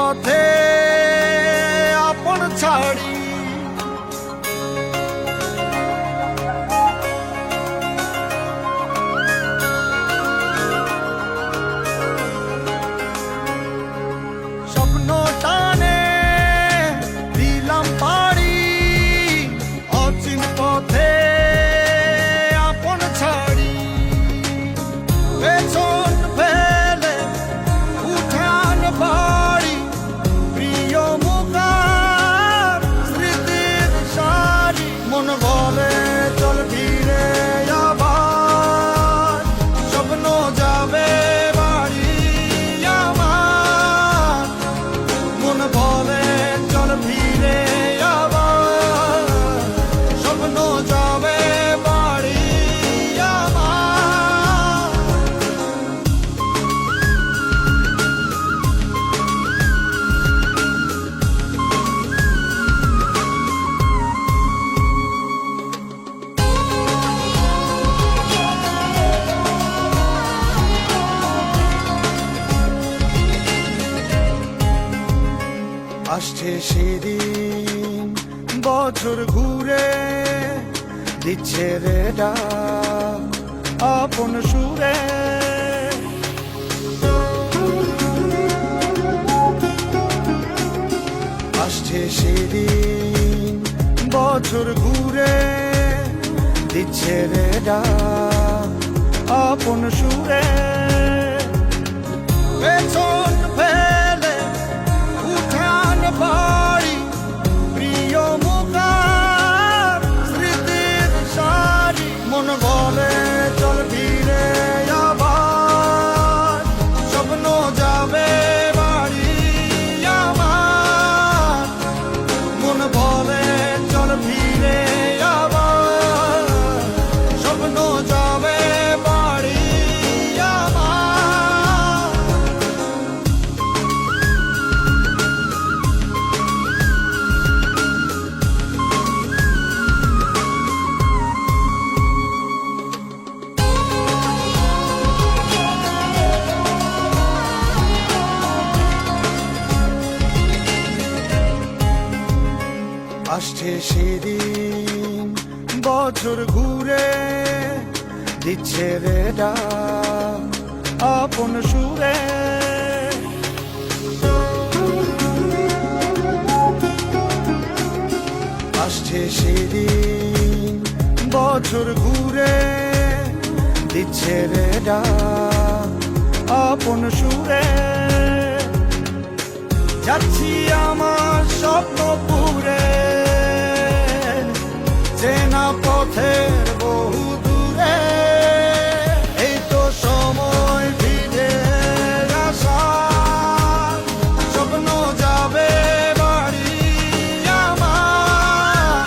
পথে আপন ছাড়ি স্বপ্ন টানে দিলাম পাড়ি অচিন পথে আপন ছাড়ি পেছন ফেলে উঠান বাড়ি প্রিয় মুখার স্মৃতির সারি মন বলে চল ফিরে আবার স্বপ্ন যাবে বাড়ি আমার মন বলে চল ফিরে আবার স্বপ্ন যাবে বাড়ি আমার আসছে সেদিন বছর ঘুরে দিচ্ছে রে ডাক আপন সুরে আসছে সেদিন বছর ঘুরে দিচ্ছে রে ডাক আপন সুরে পেছন ফেলে উঠান বাড়ি প্রিয় মুখার স্মৃতির সারি মন বলে চল ফিরে আবার স্বপ্ন যাবে বাড়ি আমার মন বলে চল ফিরে আবার স্বপ্ন যাবে বাড়ি আমার আসছে সেদিন বছর ঘুরে দিচ্ছে রে ডাক আপন সুরে আসছে সেদিন বছর ঘুরে দিচ্ছে রে ডাক আপন সুরে যাচ্ছি আমার স্বপ্ন পুরে চেনা পথের বহু দূরে এই তো সময় ফিরে আসার স্বপ্ন যাবে বাড়ি আমার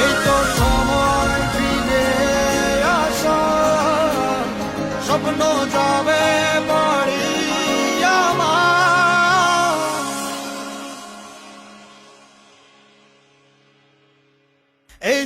এই তো সময় ফিরে আসার স্বপ্ন যাবে বাড়ি আমার এই